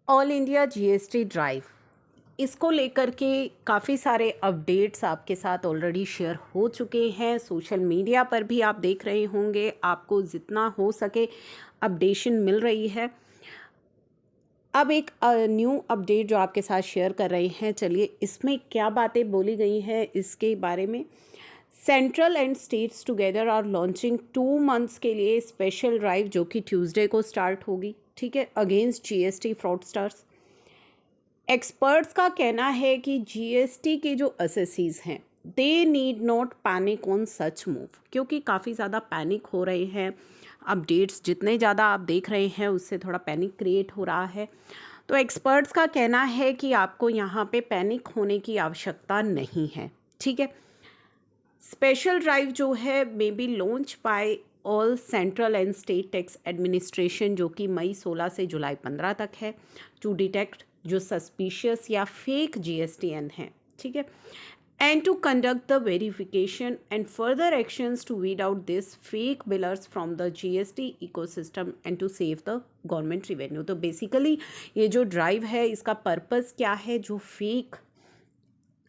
All India GST drive, इसको लेकर के काफ़ी सारे अपडेट्स आपके साथ ऑलरेडी शेयर हो चुके हैं। सोशल मीडिया पर भी आप देख रहे होंगे, आपको जितना हो सके अपडेशन मिल रही है। अब एक न्यू अपडेट जो आपके साथ शेयर कर रहे हैं, चलिए इसमें क्या बातें बोली गई हैं इसके बारे में। Central and states together are launching 2 months के लिए स्पेशल ड्राइव जो कि ट्यूसडे को स्टार्ट होगी, ठीक है, अगेंस्ट जीएसटी फ्रॉडस्टर्स। एक्सपर्ट्स का कहना है कि जीएसटी के जो असेसीज हैं, they need not panic on such move, क्योंकि काफ़ी ज़्यादा पैनिक हो रहे हैं। अपडेट्स जितने ज़्यादा आप देख रहे हैं उससे थोड़ा पैनिक क्रिएट हो रहा है। तो एक्सपर्ट्स का कहना है कि आपको यहाँ पे पैनिक होने की आवश्यकता नहीं है, ठीक है। स्पेशल ड्राइव जो है may be launch by all central and state tax administration, जो कि मई 16 से जुलाई 15 तक है, टू डिटेक्ट जो सस्पिशियस या फेक जीएसटीएन है, ठीक है, and to conduct the verification and further actions to weed out this fake billers from the GST ecosystem and to save the government revenue. तो बेसिकली ये जो ड्राइव है इसका पर्पस क्या है, जो फेक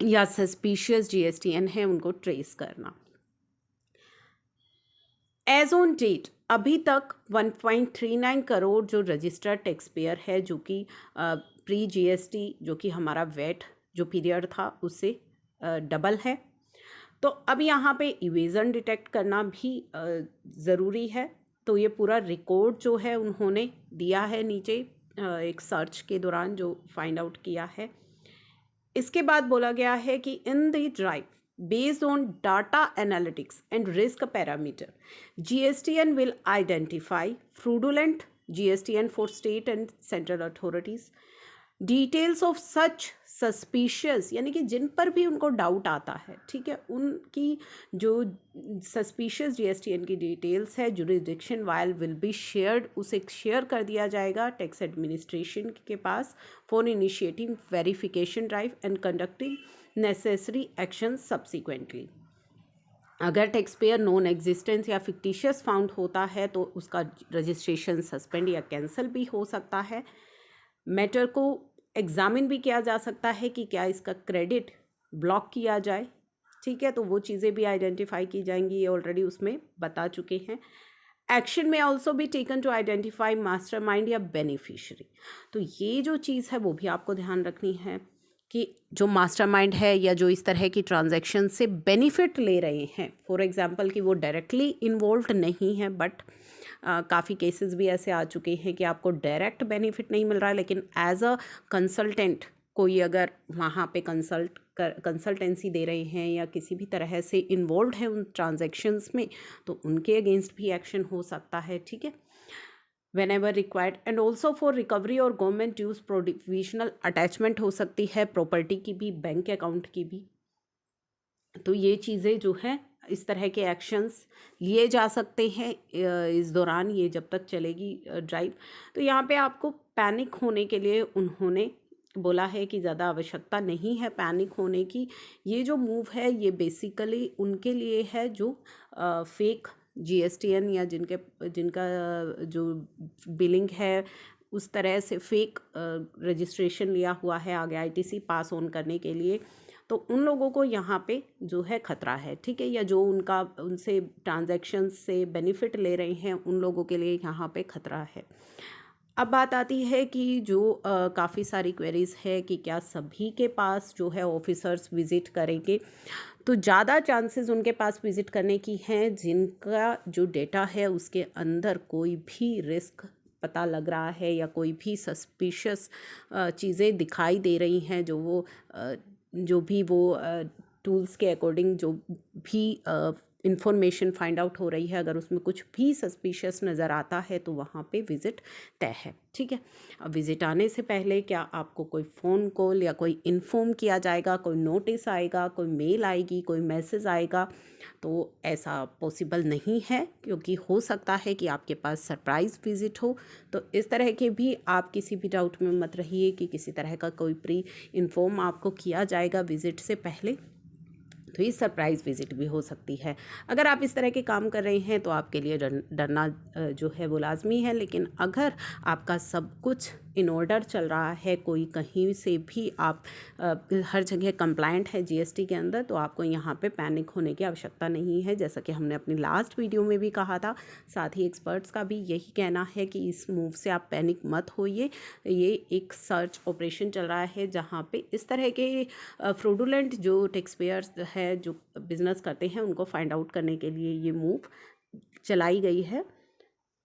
या सस्पिशियस जीएसटीएन है उनको ट्रेस करना। एज ऑन डेट अभी तक 1.39 करोड़ जो रजिस्टर्ड टैक्स पेयर है, जो कि प्री जीएसटी जो कि हमारा वेट जो पीरियड था उससे डबल है। तो अब यहाँ पे इवेज़न डिटेक्ट करना भी ज़रूरी है। तो ये पूरा रिकॉर्ड जो है उन्होंने दिया है नीचे, एक सर्च के दौरान जो फाइंड आउट किया है। इसके बाद बोला गया है कि in the drive based on data analytics and risk parameter, GSTN will identify fraudulent GSTN for state and central authorities, details of such suspicious, यानी कि जिन पर भी उनको डाउट आता है, ठीक है, उनकी जो सस्पिशियस जीएसटीएन की डिटेल्स है jurisdiction while will be shared, उसे शेयर कर दिया जाएगा टैक्स एडमिनिस्ट्रेशन के पास for initiating verification drive and conducting necessary action subsequently. अगर टैक्स पेयर नॉन एग्जिस्टेंस या फिक्टिशियस फाउंड होता है तो उसका रजिस्ट्रेशन सस्पेंड या कैंसिल भी हो सकता है। मैटर को एग्जामिन भी किया जा सकता है कि क्या इसका क्रेडिट ब्लॉक किया जाए, ठीक है, तो वो चीज़ें भी आइडेंटिफाई की जाएंगी, ये ऑलरेडी उसमें बता चुके हैं। एक्शन में ऑल्सो भी टेकन टू आइडेंटिफाई मास्टरमाइंड या बेनिफिशियरी। तो ये जो चीज़ है वो भी आपको ध्यान रखनी है कि जो मास्टरमाइंड है या जो इस तरह की ट्रांजैक्शन से बेनिफिट ले रहे हैं, फॉर एग्जांपल कि वो डायरेक्टली इन्वॉल्व्ड नहीं है, बट काफ़ी केसेस भी ऐसे आ चुके हैं कि आपको डायरेक्ट बेनिफिट नहीं मिल रहा है, लेकिन एज अ कंसल्टेंट कोई अगर वहाँ पे कंसल्टेंसी दे रहे हैं या किसी भी तरह से इन्वॉल्व है उन ट्रांजैक्शंस में, तो उनके अगेंस्ट भी एक्शन हो सकता है, ठीक है, whenever required। And also for recovery और गवर्नमेंट ड्यूज प्रोविजनल अटैचमेंट हो सकती है, प्रॉपर्टी की भी, बैंक अकाउंट की भी। तो ये चीज़ें जो हैं इस तरह के एक्शंस लिए जा सकते हैं इस दौरान, ये जब तक चलेगी ड्राइव। तो यहाँ पे आपको पैनिक होने के लिए उन्होंने बोला है कि ज़्यादा आवश्यकता नहीं है पैनिक होने की। ये जो मूव है ये बेसिकली उनके लिए है जो फेक जीएसटीएन या जिनका जो बिलिंग है उस तरह से फेक रजिस्ट्रेशन लिया हुआ है आगे आईटीसी पास ऑन करने के लिए, तो उन लोगों को यहाँ पे जो है खतरा है, ठीक है, या जो उनसे ट्रांजैक्शन से बेनिफिट ले रहे हैं उन लोगों के लिए यहाँ पे खतरा है। अब बात आती है कि जो काफ़ी सारी क्वेरीज है कि क्या सभी के पास जो है ऑफिसर्स विज़िट करेंगे, तो ज़्यादा चांसेस उनके पास विज़िट करने की हैं जिनका जो डेटा है उसके अंदर कोई भी रिस्क पता लग रहा है या कोई भी सस्पिशियस चीज़ें दिखाई दे रही हैं, जो भी वो टूल्स के अकॉर्डिंग जो भी इंफॉर्मेशन फाइंड आउट हो रही है, अगर उसमें कुछ भी सस्पिशियस नज़र आता है तो वहाँ पे विज़िट तय है, ठीक है। अब विज़िट आने से पहले क्या आपको कोई फ़ोन कॉल या कोई इन्फॉर्म किया जाएगा, कोई नोटिस आएगा, कोई मेल आएगी, कोई मैसेज आएगा, तो ऐसा पॉसिबल नहीं है, क्योंकि हो सकता है कि आपके पास सरप्राइज़ विज़िट हो। तो इस तरह के भी आप किसी भी डाउट में मत रहिए कि किसी तरह का कोई प्री इन्फॉर्म आपको किया जाएगा विज़िट से पहले, तो ये सरप्राइज़ विज़िट भी हो सकती है। अगर आप इस तरह के काम कर रहे हैं तो आपके लिए डरना जो है वो लाजमी है, लेकिन अगर आपका सब कुछ इन ऑर्डर चल रहा है, कोई कहीं से भी आप हर जगह कंप्लायंट है जीएसटी के अंदर, तो आपको यहाँ पे पैनिक होने की आवश्यकता नहीं है, जैसा कि हमने अपनी लास्ट वीडियो में भी कहा था। साथ ही एक्सपर्ट्स का भी यही कहना है कि इस मूव से आप पैनिक मत होइए। ये एक सर्च ऑपरेशन चल रहा है जहाँ पे इस तरह के फ्रॉडुलेंट जो टैक्स पेयर्स है, जो बिजनेस करते हैं, उनको फाइंड आउट करने के लिए ये मूव चलाई गई है।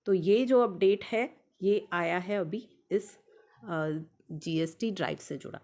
तो ये जो अपडेट है ये आया है अभी इस जीएसटी ड्राइव से जुड़ा।